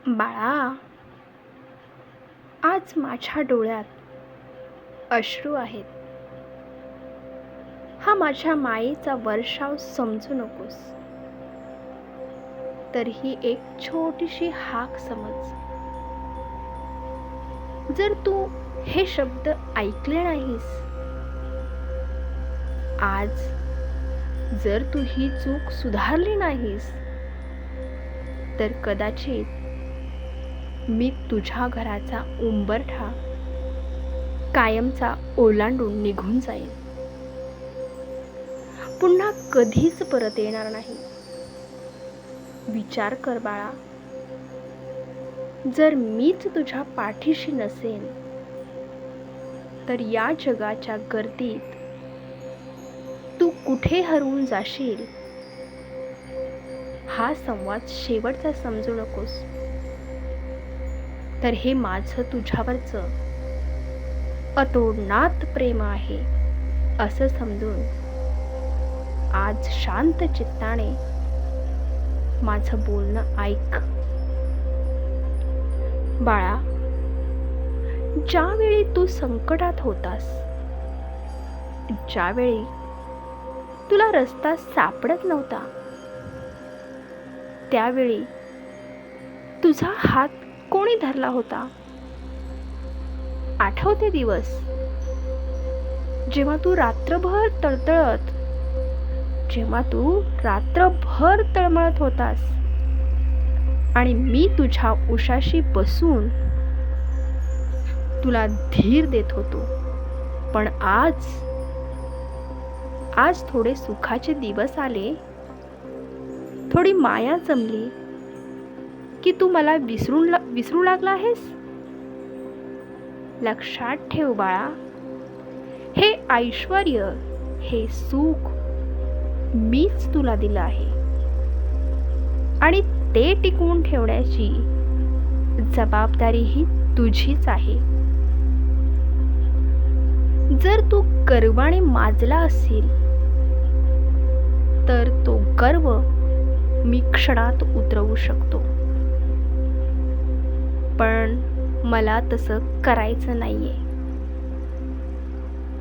बाळा, आज माझ्या डोळ्यात अश्रू आहेत. हा माझ्या मायेचा वर्षाव समजू नकोस. तर ही एक छोटीशी हाक समज. जर तू हे शब्द ऐकले नाहीस आज, जर तू ही चूक सुधारली नाहीस, तर कदाचित मी तुझ्या घराचा उंबरठा कायमचा ओलांडून निघून जाईल. पुन्हा कधीच परत येणार नाही. विचार कर बाळा, जर मीच तुझ्या पाठीशी नसेन, तर या जगाच्या गर्दीत तू कुठे हरवून जाशील हा संवाद शेवटचा समजू नकोस. तर हे माझं तुझ्यावरचं अतोडनात प्रेम आहे असं समजून आज शांत चित्ताने माझं बोलणं ऐक. बाळा, ज्यावेळी तू संकटात होतास, ज्यावेळी तुला रस्ता सापडत नव्हता, त्यावेळी तुझा हात कोणी धरला होता? आठवते दिवस जेव्हा तू रात्रभर तळमळत होतास आणि मी तुझ्या उशाशी बसून तुला धीर देत होतो. पण आज थोडे सुखाचे दिवस आले, थोडी माया जमली की तू मला विसरू लागला आहेस. लक्षात ठेव बाळा, हे ऐश्वर्य, हे सुख मीच तुला दिलं आहे आणि ते टिकवून ठेवण्याची जबाबदारी ही तुझीच आहे. जर तू गर्वाने माजला असेल, तर तो गर्व मी क्षणात उतरवू शकतो. पण मला तसं करायचं नाहीये,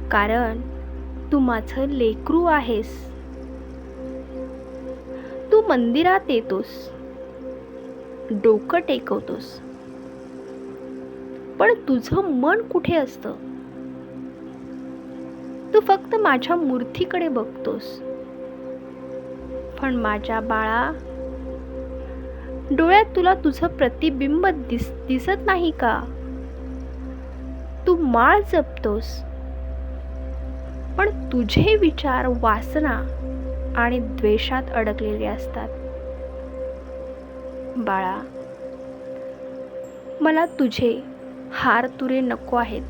कारण तू माझं लेकरू आहेस. तू मंदिरात येतोस, डोकं टेकवतोस, पण तुझं मन कुठे असतं? तू फक्त माझ्या मूर्तीकडे बघतोस. पण माझ्या बाळा, डोळ्यात तुला तुझं प्रतिबिंब दिसत नाही का? तू माळ जपतोस, पण तुझे विचार वासना आणि द्वेषात अडकलेले असतात. बाळा, मला तुझे हार तुरे नको आहेत.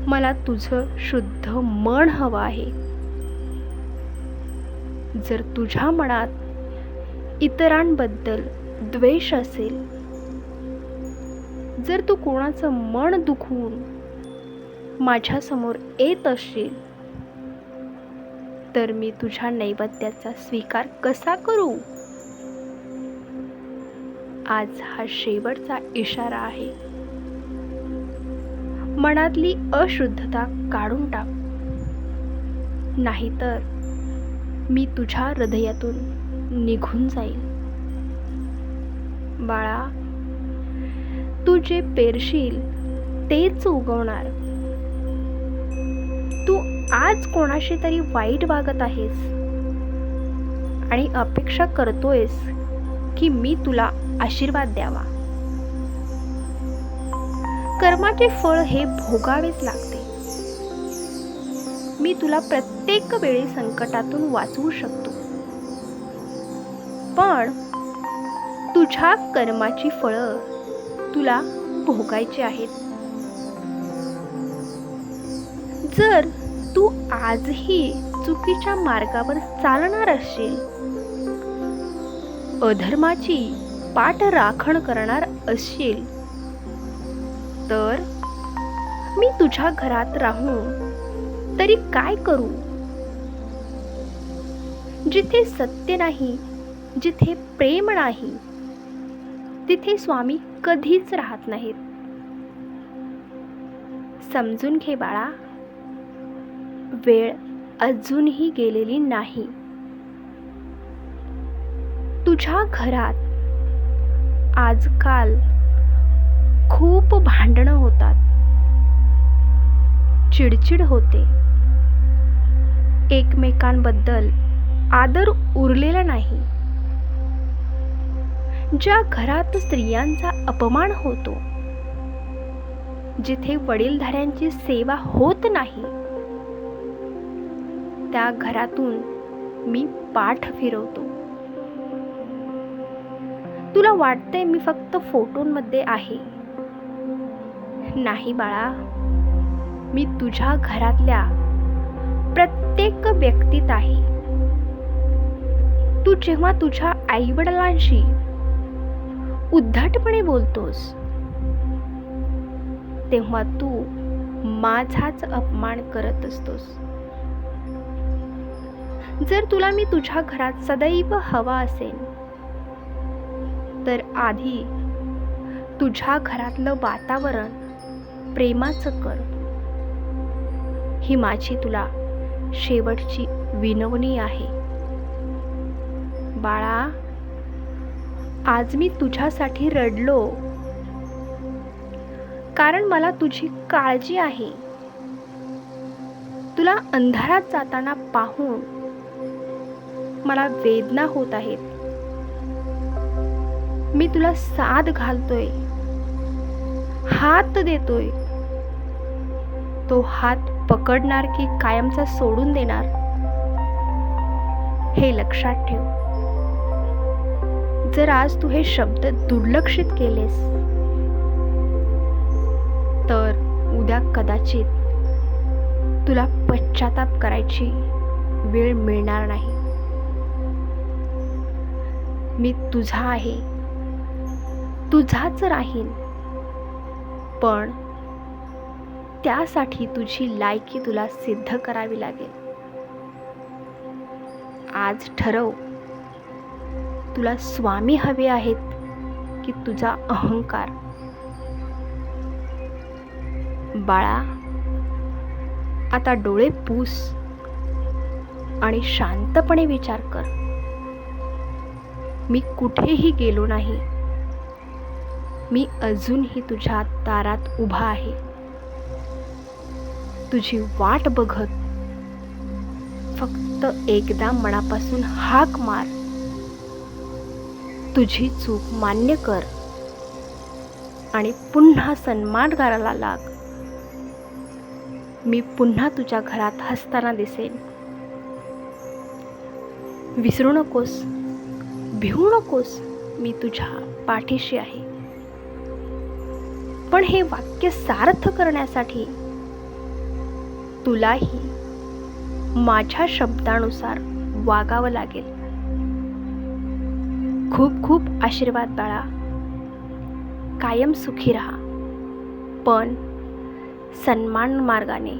मला तुझं शुद्ध मन हवं आहे. जर तुझ्या मनात इतरांबद्दल द्वेष असेल, जर तू कोणाचं मन दुखवून माझ्या समोर येत असशील, तर मी तुझ्या नैवेद्याचा स्वीकार कसा करू? आज हा शेवटचा इशारा आहे. मनातली अशुद्धता काढून टाक, नाहीतर मी तुझ्या हृदयातून निघून जाईल. बाळा, तू जे पेरशील तेच उगवणार. तू आज कोणाशी तरी वाईट वागत आहेस आणि अपेक्षा करतोयस की मी तुला आशीर्वाद द्यावा. कर्माचे फळ हे भोगावेच लागते. मी तुला प्रत्येक वेळी संकटातून वाचवू शकतो, पण तुझ्या कर्माची फळं तुला भोगायची आहेत. जर तू आजही चुकीच्या मार्गावर चालणार असशील, अधर्माची पाठराखण करणार असशील, तर मी तुझ्या घरात राहून तरी काय करू? जिथे सत्य नाही, जिथे प्रेम नाही, तिथे स्वामी कधीच राहत नाहीत. समजून घे बाळा, वेळ अजूनही गेलेली नाही. तुझ्या घरात आजकाल खूप भांडणं होतात, चिडचिड होते, एकमेकांबद्दल आदर उरलेला नाही. ज्या घरात स्त्रियांचा अपमान होतो, जिथे वडीलधाऱ्यांची सेवा होत नाही, त्या घरातून मी पाठ फिरवतो. तुला वाटतंय मी फक्त फोटोंमध्ये आहे. नाही बाळा, मी तुझ्या घरातल्या प्रत्येक व्यक्तीत आहे. तू जेव्हा तुझ्या आईवडिलांशी उद्धटपणे बोलतोस, तेव्हा तू माझाच अपमान करत असतोस. जर तुला मी तुझ्या घरात सदैव हवा असेल, तर आधी तुझ्या घरातलं वातावरण प्रेमाचं कर. ही माझी तुला शेवटची विनवणी आहे. बाळा, आज मी तुझ्यासाठी रडलो, कारण मला तुझी काळजी आहे. तुला अंधारात जाताना पाहून मला वेदना होत आहेत. मी तुला साथ घालतोय, हात देतोय. तो हात पकडणार की कायमचा सोडून देणार, हे लक्षात ठेव. जर आज तू हे शब्द दुर्लक्षित केलेस, तर उद्या कदाचित तुला पश्चाताप करायची वेळ मिळणार नाही. मी तुझा आहे, तुझाच राहीन, पण त्यासाठी तुझी लायकी तुला सिद्ध करावी लागेल. आज ठरव, तुला स्वामी हवे आहेत की तुझा अहंकार. बाळा, आता डोळे पुस आणि शांतपणे विचार कर. मी कुठेही गेलो नाही. मी अजूनही तुझ्या दारात उभा आहे, तुझी वाट बघत. फक्त एकदा मनापासून हाक मार. तुझी चूक मान्य कर आणि पुन्हा सन्मान करायला लाग. मी पुन्हा तुझ्या घरात हसताना दिसेन. विसरू नकोस, भिवू नकोस, मी तुझ्या पाठीशी आहे. पण हे वाक्य सार्थ करण्यासाठी तुलाही माझ्या शब्दानुसार वागावं लागेल. खूप खूप आशीर्वाद बाळा. कायम सुखी राहा, पण सन्मान मार्गाने.